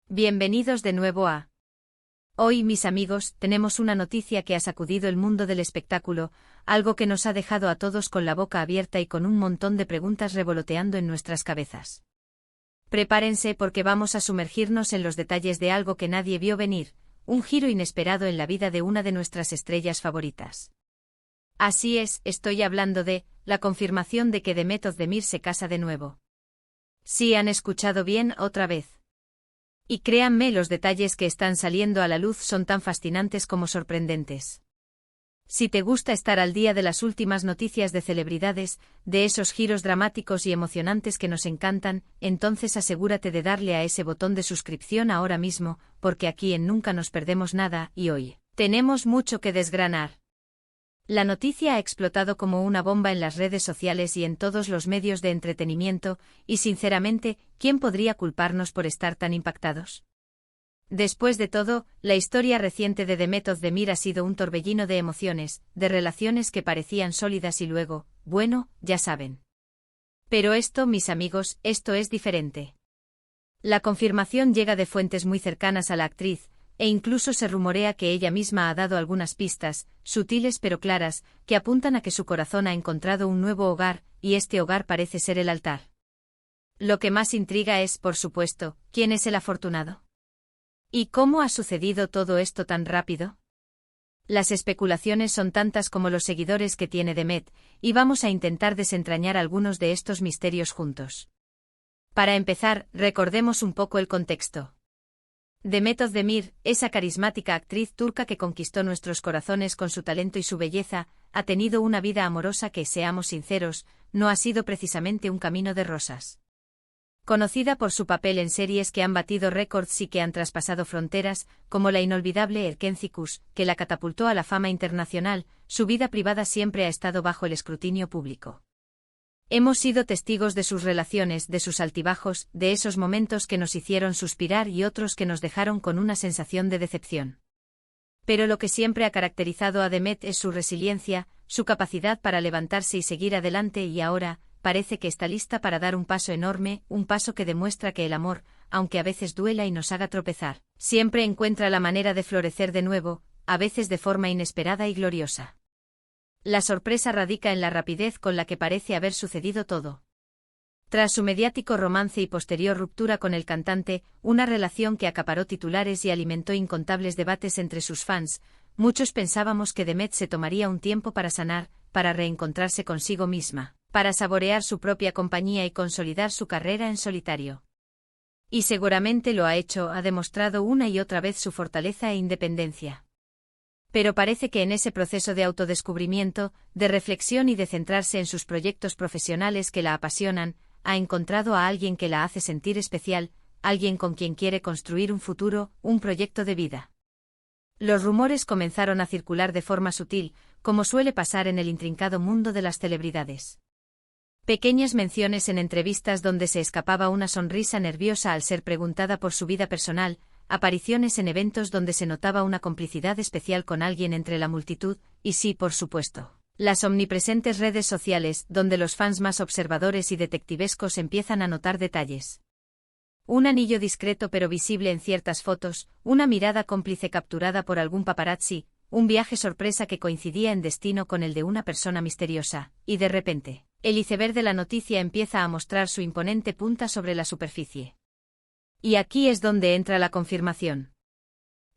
Bienvenidos de nuevo a... Hoy, mis amigos, tenemos una noticia que ha sacudido el mundo del espectáculo, algo que nos ha dejado a todos con la boca abierta y con un montón de preguntas revoloteando en nuestras cabezas. Prepárense porque vamos a sumergirnos en los detalles de algo que nadie vio venir, un giro inesperado en la vida de una de nuestras estrellas favoritas. Así es, estoy hablando de la confirmación de que Demet Özdemir se casa de nuevo. Sí, han escuchado bien, otra vez. Y créanme, los detalles que están saliendo a la luz son tan fascinantes como sorprendentes. Si te gusta estar al día de las últimas noticias de celebridades, de esos giros dramáticos y emocionantes que nos encantan, entonces asegúrate de darle a ese botón de suscripción ahora mismo, porque aquí en Nunca nos perdemos nada, y hoy tenemos mucho que desgranar. La noticia ha explotado como una bomba en las redes sociales y en todos los medios de entretenimiento, y sinceramente, ¿quién podría culparnos por estar tan impactados? Después de todo, la historia reciente de Demet Özdemir ha sido un torbellino de emociones, de relaciones que parecían sólidas y luego, bueno, ya saben. Pero esto, mis amigos, esto es diferente. La confirmación llega de fuentes muy cercanas a la actriz, e incluso se rumorea que ella misma ha dado algunas pistas, sutiles pero claras, que apuntan a que su corazón ha encontrado un nuevo hogar, y este hogar parece ser el altar. Lo que más intriga es, por supuesto, ¿quién es el afortunado? ¿Y cómo ha sucedido todo esto tan rápido? Las especulaciones son tantas como los seguidores que tiene Demet, y vamos a intentar desentrañar algunos de estos misterios juntos. Para empezar, recordemos un poco el contexto. Demet Özdemir, esa carismática actriz turca que conquistó nuestros corazones con su talento y su belleza, ha tenido una vida amorosa que, seamos sinceros, no ha sido precisamente un camino de rosas. Conocida por su papel en series que han batido récords y que han traspasado fronteras, como la inolvidable Erkenci que la catapultó a la fama internacional, su vida privada siempre ha estado bajo el escrutinio público. Hemos sido testigos de sus relaciones, de sus altibajos, de esos momentos que nos hicieron suspirar y otros que nos dejaron con una sensación de decepción. Pero lo que siempre ha caracterizado a Demet es su resiliencia, su capacidad para levantarse y seguir adelante, y ahora, parece que está lista para dar un paso enorme, un paso que demuestra que el amor, aunque a veces duela y nos haga tropezar, siempre encuentra la manera de florecer de nuevo, a veces de forma inesperada y gloriosa. La sorpresa radica en la rapidez con la que parece haber sucedido todo. Tras su mediático romance y posterior ruptura con el cantante, una relación que acaparó titulares y alimentó incontables debates entre sus fans, muchos pensábamos que Demet se tomaría un tiempo para sanar, para reencontrarse consigo misma, para saborear su propia compañía y consolidar su carrera en solitario. Y seguramente lo ha hecho, ha demostrado una y otra vez su fortaleza e independencia. Pero parece que en ese proceso de autodescubrimiento, de reflexión y de centrarse en sus proyectos profesionales que la apasionan, ha encontrado a alguien que la hace sentir especial, alguien con quien quiere construir un futuro, un proyecto de vida. Los rumores comenzaron a circular de forma sutil, como suele pasar en el intrincado mundo de las celebridades. Pequeñas menciones en entrevistas donde se escapaba una sonrisa nerviosa al ser preguntada por su vida personal, apariciones en eventos donde se notaba una complicidad especial con alguien entre la multitud, y sí, por supuesto, las omnipresentes redes sociales, donde los fans más observadores y detectivescos empiezan a notar detalles. Un anillo discreto pero visible en ciertas fotos, una mirada cómplice capturada por algún paparazzi, un viaje sorpresa que coincidía en destino con el de una persona misteriosa, y de repente, el iceberg de la noticia empieza a mostrar su imponente punta sobre la superficie. Y aquí es donde entra la confirmación.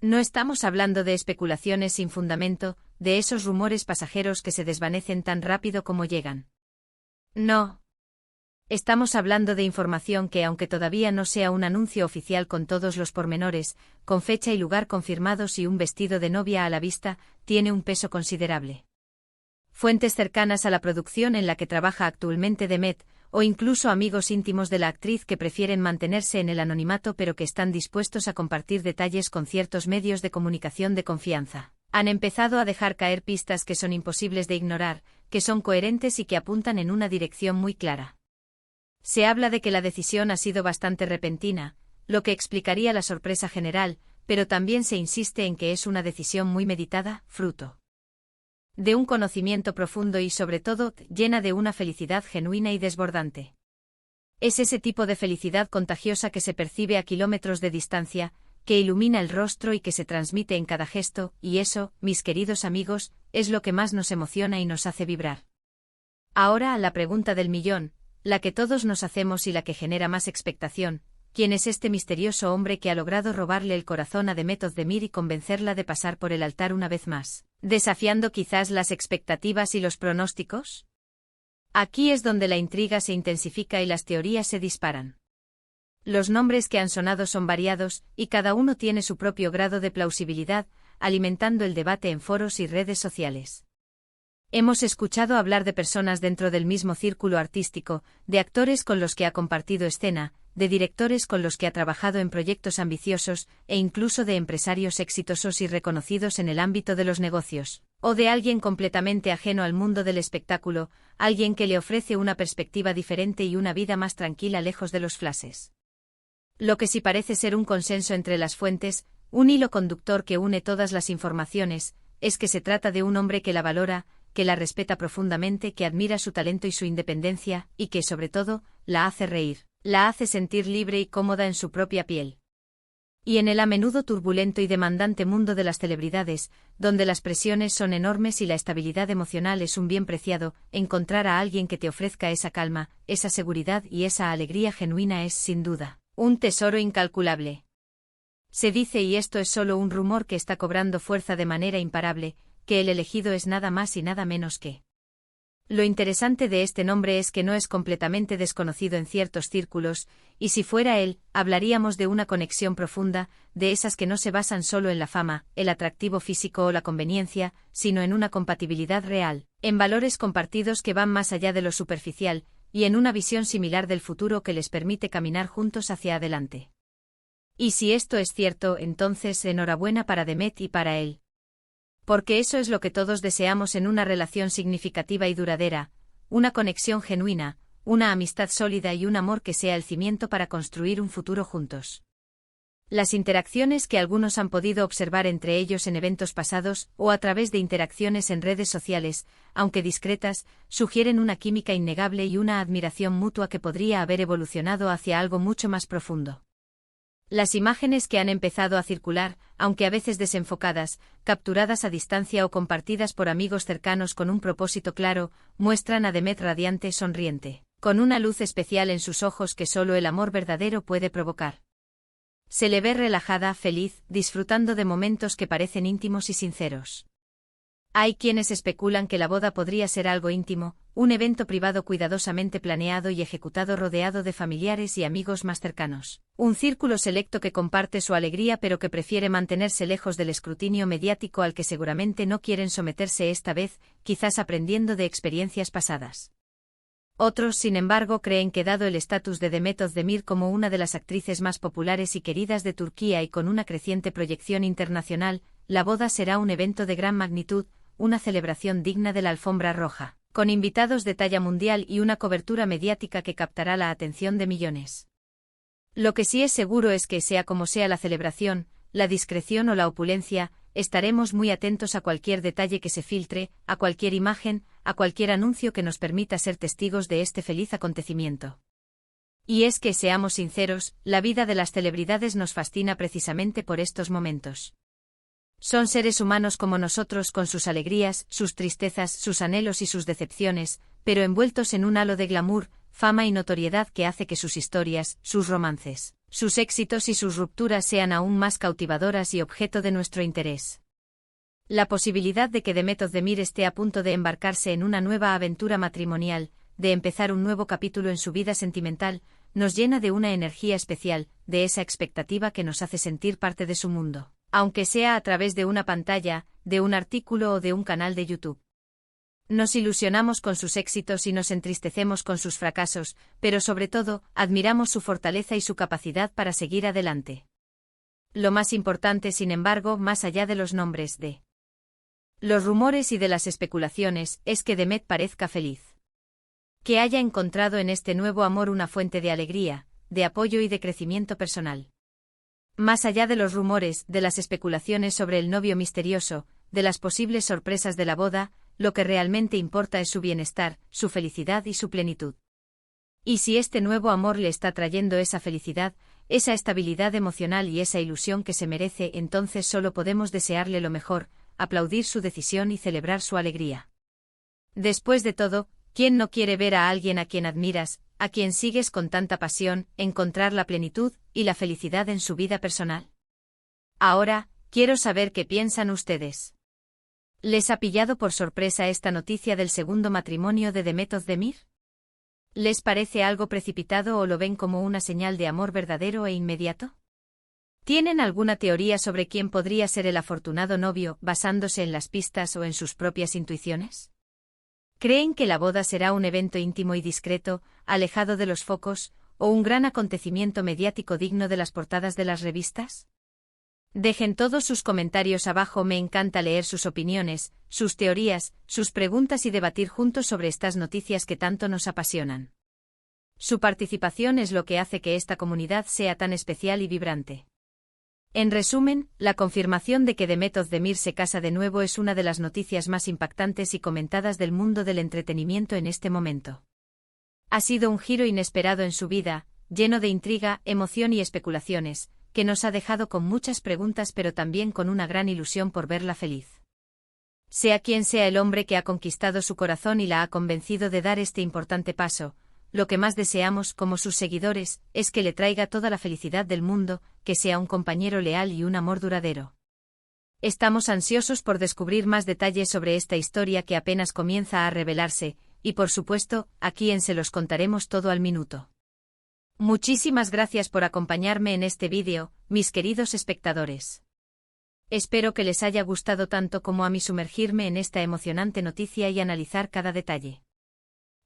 No estamos hablando de especulaciones sin fundamento, de esos rumores pasajeros que se desvanecen tan rápido como llegan. No. Estamos hablando de información que, aunque todavía no sea un anuncio oficial con todos los pormenores, con fecha y lugar confirmados y un vestido de novia a la vista, tiene un peso considerable. Fuentes cercanas a la producción en la que trabaja actualmente Demet, o incluso amigos íntimos de la actriz que prefieren mantenerse en el anonimato pero que están dispuestos a compartir detalles con ciertos medios de comunicación de confianza, han empezado a dejar caer pistas que son imposibles de ignorar, que son coherentes y que apuntan en una dirección muy clara. Se habla de que la decisión ha sido bastante repentina, lo que explicaría la sorpresa general, pero también se insiste en que es una decisión muy meditada, fruto de un conocimiento profundo y sobre todo llena de una felicidad genuina y desbordante. Es ese tipo de felicidad contagiosa que se percibe a kilómetros de distancia, que ilumina el rostro y que se transmite en cada gesto, y eso, mis queridos amigos, es lo que más nos emociona y nos hace vibrar. Ahora a la pregunta del millón, la que todos nos hacemos y la que genera más expectación: ¿quién es este misterioso hombre que ha logrado robarle el corazón a Demet Özdemir y convencerla de pasar por el altar una vez más, desafiando quizás las expectativas y los pronósticos? Aquí es donde la intriga se intensifica y las teorías se disparan. Los nombres que han sonado son variados, y cada uno tiene su propio grado de plausibilidad, alimentando el debate en foros y redes sociales. Hemos escuchado hablar de personas dentro del mismo círculo artístico, de actores con los que ha compartido escena, de directores con los que ha trabajado en proyectos ambiciosos, e incluso de empresarios exitosos y reconocidos en el ámbito de los negocios, o de alguien completamente ajeno al mundo del espectáculo, alguien que le ofrece una perspectiva diferente y una vida más tranquila lejos de los flashes. Lo que sí parece ser un consenso entre las fuentes, un hilo conductor que une todas las informaciones, es que se trata de un hombre que la valora, que la respeta profundamente, que admira su talento y su independencia, y que, sobre todo, la hace reír, la hace sentir libre y cómoda en su propia piel. Y en el a menudo turbulento y demandante mundo de las celebridades, donde las presiones son enormes y la estabilidad emocional es un bien preciado, encontrar a alguien que te ofrezca esa calma, esa seguridad y esa alegría genuina es, sin duda, un tesoro incalculable. Se dice, y esto es solo un rumor que está cobrando fuerza de manera imparable, que el elegido es nada más y nada menos que. Lo interesante de este nombre es que no es completamente desconocido en ciertos círculos, y si fuera él, hablaríamos de una conexión profunda, de esas que no se basan solo en la fama, el atractivo físico o la conveniencia, sino en una compatibilidad real, en valores compartidos que van más allá de lo superficial, y en una visión similar del futuro que les permite caminar juntos hacia adelante. Y si esto es cierto, entonces enhorabuena para Demet y para él. Porque eso es lo que todos deseamos en una relación significativa y duradera, una conexión genuina, una amistad sólida y un amor que sea el cimiento para construir un futuro juntos. Las interacciones que algunos han podido observar entre ellos en eventos pasados o a través de interacciones en redes sociales, aunque discretas, sugieren una química innegable y una admiración mutua que podría haber evolucionado hacia algo mucho más profundo. Las imágenes que han empezado a circular, aunque a veces desenfocadas, capturadas a distancia o compartidas por amigos cercanos con un propósito claro, muestran a Demet radiante, sonriente, con una luz especial en sus ojos que solo el amor verdadero puede provocar. Se le ve relajada, feliz, disfrutando de momentos que parecen íntimos y sinceros. Hay quienes especulan que la boda podría ser algo íntimo, un evento privado cuidadosamente planeado y ejecutado rodeado de familiares y amigos más cercanos. Un círculo selecto que comparte su alegría pero que prefiere mantenerse lejos del escrutinio mediático al que seguramente no quieren someterse esta vez, quizás aprendiendo de experiencias pasadas. Otros, sin embargo, creen que dado el estatus de Demet Özdemir como una de las actrices más populares y queridas de Turquía y con una creciente proyección internacional, la boda será un evento de gran magnitud, una celebración digna de la alfombra roja, con invitados de talla mundial y una cobertura mediática que captará la atención de millones. Lo que sí es seguro es que, sea como sea la celebración, la discreción o la opulencia, estaremos muy atentos a cualquier detalle que se filtre, a cualquier imagen, a cualquier anuncio que nos permita ser testigos de este feliz acontecimiento. Y es que, seamos sinceros, la vida de las celebridades nos fascina precisamente por estos momentos. Son seres humanos como nosotros, con sus alegrías, sus tristezas, sus anhelos y sus decepciones, pero envueltos en un halo de glamour, fama y notoriedad que hace que sus historias, sus romances, sus éxitos y sus rupturas sean aún más cautivadoras y objeto de nuestro interés. La posibilidad de que Demet Özdemir esté a punto de embarcarse en una nueva aventura matrimonial, de empezar un nuevo capítulo en su vida sentimental, nos llena de una energía especial, de esa expectativa que nos hace sentir parte de su mundo, aunque sea a través de una pantalla, de un artículo o de un canal de YouTube. Nos ilusionamos con sus éxitos y nos entristecemos con sus fracasos, pero sobre todo, admiramos su fortaleza y su capacidad para seguir adelante. Lo más importante, sin embargo, más allá de los nombres de los rumores y de las especulaciones, es que Demet parezca feliz. Que haya encontrado en este nuevo amor una fuente de alegría, de apoyo y de crecimiento personal. Más allá de los rumores, de las especulaciones sobre el novio misterioso, de las posibles sorpresas de la boda, lo que realmente importa es su bienestar, su felicidad y su plenitud. Y si este nuevo amor le está trayendo esa felicidad, esa estabilidad emocional y esa ilusión que se merece, entonces solo podemos desearle lo mejor, aplaudir su decisión y celebrar su alegría. Después de todo, ¿quién no quiere ver a alguien a quien admiras, a quien sigues con tanta pasión, encontrar la plenitud y la felicidad en su vida personal? Ahora, quiero saber qué piensan ustedes. ¿Les ha pillado por sorpresa esta noticia del segundo matrimonio de Demet Özdemir? ¿Les parece algo precipitado o lo ven como una señal de amor verdadero e inmediato? ¿Tienen alguna teoría sobre quién podría ser el afortunado novio, basándose en las pistas o en sus propias intuiciones? ¿Creen que la boda será un evento íntimo y discreto, alejado de los focos, o un gran acontecimiento mediático digno de las portadas de las revistas? Dejen todos sus comentarios abajo, me encanta leer sus opiniones, sus teorías, sus preguntas y debatir juntos sobre estas noticias que tanto nos apasionan. Su participación es lo que hace que esta comunidad sea tan especial y vibrante. En resumen, la confirmación de que Demet Özdemir se casa de nuevo es una de las noticias más impactantes y comentadas del mundo del entretenimiento en este momento. Ha sido un giro inesperado en su vida, lleno de intriga, emoción y especulaciones, que nos ha dejado con muchas preguntas pero también con una gran ilusión por verla feliz. Sea quien sea el hombre que ha conquistado su corazón y la ha convencido de dar este importante paso, lo que más deseamos como sus seguidores es que le traiga toda la felicidad del mundo, que sea un compañero leal y un amor duradero. Estamos ansiosos por descubrir más detalles sobre esta historia que apenas comienza a revelarse, y por supuesto, aquí en Se los contaremos todo al minuto. Muchísimas gracias por acompañarme en este vídeo, mis queridos espectadores. Espero que les haya gustado tanto como a mí sumergirme en esta emocionante noticia y analizar cada detalle.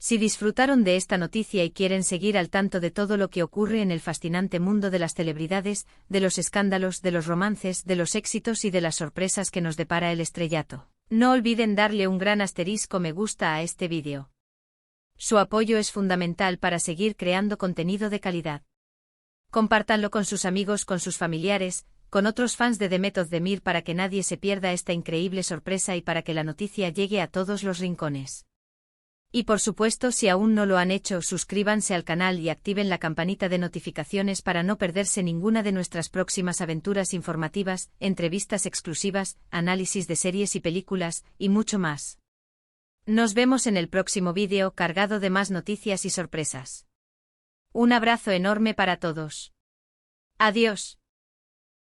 Si disfrutaron de esta noticia y quieren seguir al tanto de todo lo que ocurre en el fascinante mundo de las celebridades, de los escándalos, de los romances, de los éxitos y de las sorpresas que nos depara el estrellato, no olviden darle un gran asterisco me gusta a este vídeo. Su apoyo es fundamental para seguir creando contenido de calidad. Compártanlo con sus amigos, con sus familiares, con otros fans de Demet Özdemir para que nadie se pierda esta increíble sorpresa y para que la noticia llegue a todos los rincones. Y por supuesto, si aún no lo han hecho, suscríbanse al canal y activen la campanita de notificaciones para no perderse ninguna de nuestras próximas aventuras informativas, entrevistas exclusivas, análisis de series y películas, y mucho más. Nos vemos en el próximo vídeo cargado de más noticias y sorpresas. Un abrazo enorme para todos. Adiós.